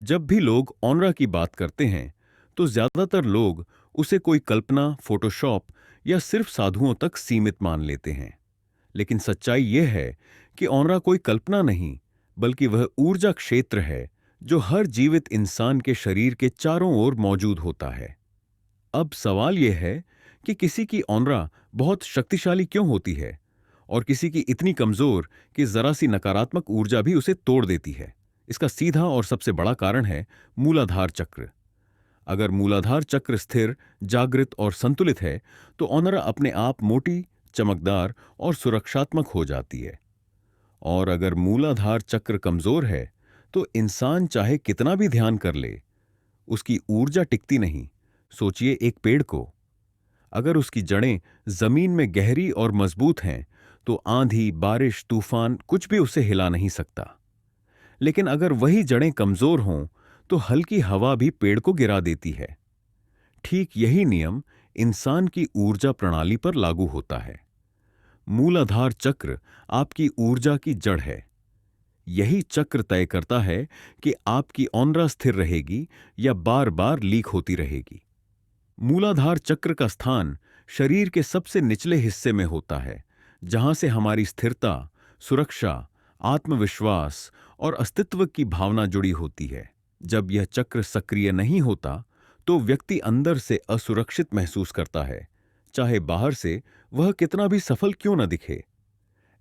जब भी लोग ऑनरा की बात करते हैं, तो ज्यादातर लोग उसे कोई कल्पना, फोटोशॉप या सिर्फ साधुओं तक सीमित मान लेते हैं। लेकिन सच्चाई यह है कि ऑनरा कोई कल्पना नहीं, बल्कि वह ऊर्जा क्षेत्र है जो हर जीवित इंसान के शरीर के चारों ओर मौजूद होता है। अब सवाल यह है कि किसी की ऑनरा बहुत शक्तिशाली क्यों होती है और किसी की इतनी कमजोर कि जरा सी नकारात्मक ऊर्जा भी उसे तोड़ देती है। इसका सीधा और सबसे बड़ा कारण है मूलाधार चक्र। अगर मूलाधार चक्र स्थिर, जागृत और संतुलित है, तो ऑनरा अपने आप मोटी, चमकदार और सुरक्षात्मक हो जाती है। और अगर मूलाधार चक्र कमजोर है, तो इंसान चाहे कितना भी ध्यान कर ले, उसकी ऊर्जा टिकती नहीं। सोचिए एक पेड़ को, अगर उसकी जड़ें जमीन में गहरी और मजबूत हैं, तो आंधी, बारिश, तूफान कुछ भी उसे हिला नहीं सकता। लेकिन अगर वही जड़ें कमजोर हों, तो हल्की हवा भी पेड़ को गिरा देती है। ठीक यही नियम इंसान की ऊर्जा प्रणाली पर लागू होता है। मूलाधार चक्र आपकी ऊर्जा की जड़ है। यही चक्र तय करता है कि आपकी ऑनरा स्थिर रहेगी या बार बार लीक होती रहेगी। मूलाधार चक्र का स्थान शरीर के सबसे निचले हिस्से में होता है, जहां से हमारी स्थिरता, सुरक्षा, आत्मविश्वास और अस्तित्व की भावना जुड़ी होती है। जब यह चक्र सक्रिय नहीं होता, तो व्यक्ति अंदर से असुरक्षित महसूस करता है, चाहे बाहर से वह कितना भी सफल क्यों न दिखे।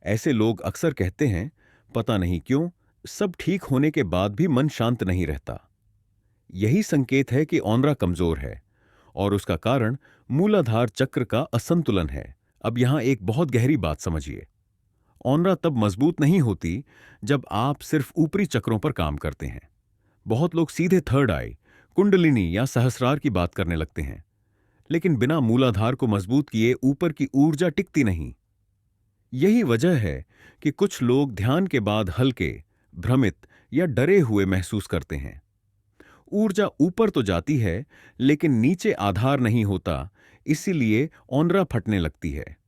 ऐसे लोग अक्सर कहते हैं, पता नहीं क्यों, सब ठीक होने के बाद भी मन शांत नहीं रहता। यही संकेत है कि ऑनरा कमजोर है और उसका कारण मूलाधार चक्र का असंतुलन है। अब यहां एक बहुत गहरी बात समझिए। ऑनरा तब मजबूत नहीं होती जब आप सिर्फ ऊपरी चक्रों पर काम करते हैं। बहुत लोग सीधे थर्ड आई, कुंडलिनी या सहस्रार की बात करने लगते हैं, लेकिन बिना मूलाधार को मजबूत किए ऊपर की ऊर्जा टिकती नहीं। यही वजह है कि कुछ लोग ध्यान के बाद हल्के, भ्रमित या डरे हुए महसूस करते हैं। ऊर्जा ऊपर तो जाती है, लेकिन नीचे आधार नहीं होता, इसीलिए ऑनरा फटने लगती है।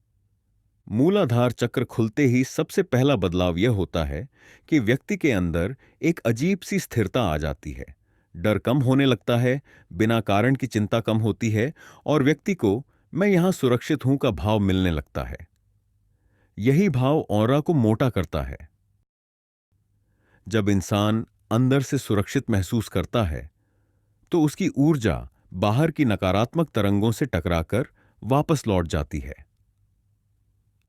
मूलाधार चक्र खुलते ही सबसे पहला बदलाव यह होता है कि व्यक्ति के अंदर एक अजीब सी स्थिरता आ जाती है। डर कम होने लगता है, बिना कारण की चिंता कम होती है और व्यक्ति को मैं यहां सुरक्षित हूं का भाव मिलने लगता है। यही भाव ऑरा को मोटा करता है। जब इंसान अंदर से सुरक्षित महसूस करता है, तो उसकी ऊर्जा बाहर की नकारात्मक तरंगों से टकराकर वापस लौट जाती है।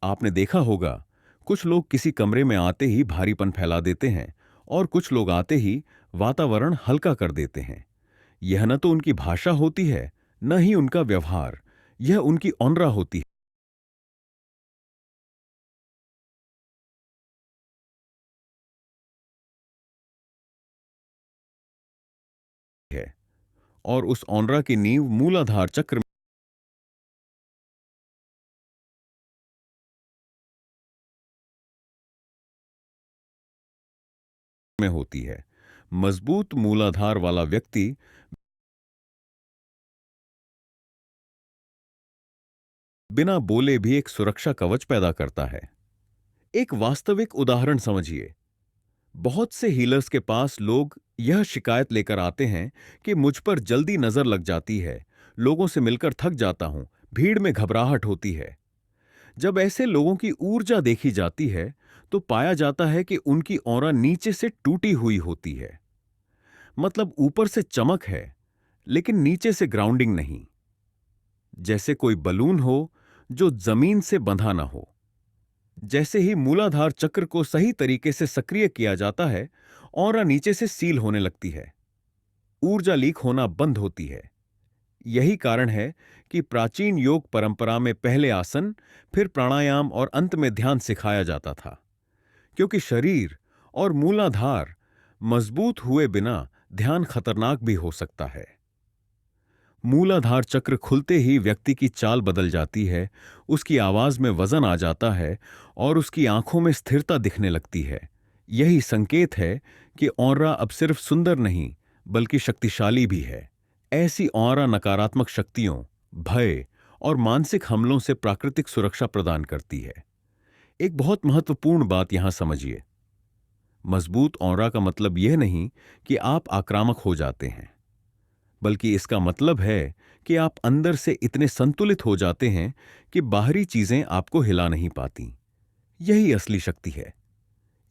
आपने देखा होगा, कुछ लोग किसी कमरे में आते ही भारीपन फैला देते हैं और कुछ लोग आते ही वातावरण हल्का कर देते हैं। यह न तो उनकी भाषा होती है, न ही उनका व्यवहार, यह उनकी ऑनरा होती है। और उस ऑनरा की नींव मूलाधार चक्र में होती है। मजबूत मूलाधार वाला व्यक्ति बिना बोले भी एक सुरक्षा कवच पैदा करता है। एक वास्तविक उदाहरण समझिए। बहुत से हीलर्स के पास लोग यह शिकायत लेकर आते हैं कि मुझ पर जल्दी नजर लग जाती है, लोगों से मिलकर थक जाता हूं, भीड़ में घबराहट होती है। जब ऐसे लोगों की ऊर्जा देखी जाती है, तो पाया जाता है कि उनकी ऑरा नीचे से टूटी हुई होती है। मतलब ऊपर से चमक है, लेकिन नीचे से ग्राउंडिंग नहीं। जैसे कोई बलून हो जो जमीन से बंधा ना हो। जैसे ही मूलाधार चक्र को सही तरीके से सक्रिय किया जाता है, ऑरा नीचे से सील होने लगती है, ऊर्जा लीक होना बंद होती है। यही कारण है कि प्राचीन योग परंपरा में पहले आसन, फिर प्राणायाम और अंत में ध्यान सिखाया जाता था, क्योंकि शरीर और मूलाधार मजबूत हुए बिना ध्यान खतरनाक भी हो सकता है। मूलाधार चक्र खुलते ही व्यक्ति की चाल बदल जाती है, उसकी आवाज में वजन आ जाता है और उसकी आंखों में स्थिरता दिखने लगती है। यही संकेत है कि ऑरा अब सिर्फ सुंदर नहीं, बल्कि शक्तिशाली भी है। ऐसी ऑरा नकारात्मक शक्तियों, भय और मानसिक हमलों से प्राकृतिक सुरक्षा प्रदान करती है। एक बहुत महत्वपूर्ण बात यहां समझिए। मजबूत ऑरा का मतलब यह नहीं कि आप आक्रामक हो जाते हैं, बल्कि इसका मतलब है कि आप अंदर से इतने संतुलित हो जाते हैं कि बाहरी चीजें आपको हिला नहीं पाती। यही असली शक्ति है।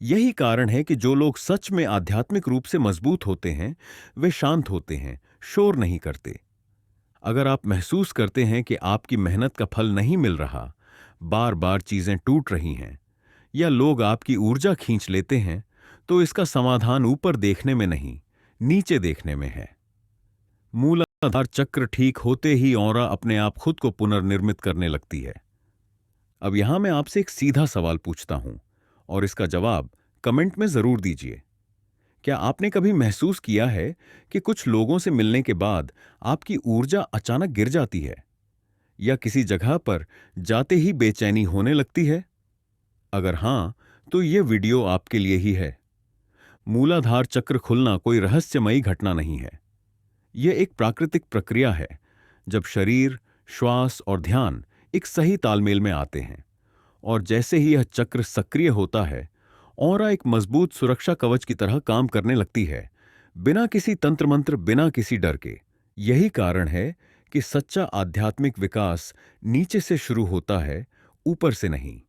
यही कारण है कि जो लोग सच में आध्यात्मिक रूप से मजबूत होते हैं, वे शांत होते हैं, शोर नहीं करते। अगर आप महसूस करते हैं कि आपकी मेहनत का फल नहीं मिल रहा, बार बार चीजें टूट रही हैं, या लोग आपकी ऊर्जा खींच लेते हैं, तो इसका समाधान ऊपर देखने में नहीं, नीचे देखने में है। मूलाधार चक्र ठीक होते ही ऑरा अपने आप खुद को पुनर्निर्मित करने लगती है। अब यहां मैं आपसे एक सीधा सवाल पूछता हूं, और इसका जवाब कमेंट में जरूर दीजिए। क्या आपने कभी महसूस किया है कि कुछ लोगों से मिलने के बाद आपकी ऊर्जा अचानक गिर जाती है, या किसी जगह पर जाते ही बेचैनी होने लगती है? अगर हां, तो यह वीडियो आपके लिए ही है। मूलाधार चक्र खुलना कोई रहस्यमयी घटना नहीं है। यह एक प्राकृतिक प्रक्रिया है, जब शरीर, श्वास और ध्यान एक सही तालमेल में आते हैं। और जैसे ही यह चक्र सक्रिय होता है, ऑरा एक मजबूत सुरक्षा कवच की तरह काम करने लगती है, बिना किसी तंत्र मंत्र, बिना किसी डर के। यही कारण है कि सच्चा आध्यात्मिक विकास नीचे से शुरू होता है, ऊपर से नहीं।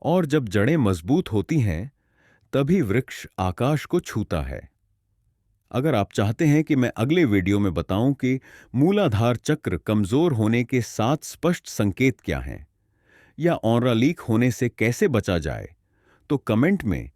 और जब जड़ें मजबूत होती हैं, तभी वृक्ष आकाश को छूता है। अगर आप चाहते हैं कि मैं अगले वीडियो में बताऊं कि मूलाधार चक्र कमजोर होने के 7 स्पष्ट संकेत क्या हैं, या ऑरा लीक होने से कैसे बचा जाए, तो कमेंट में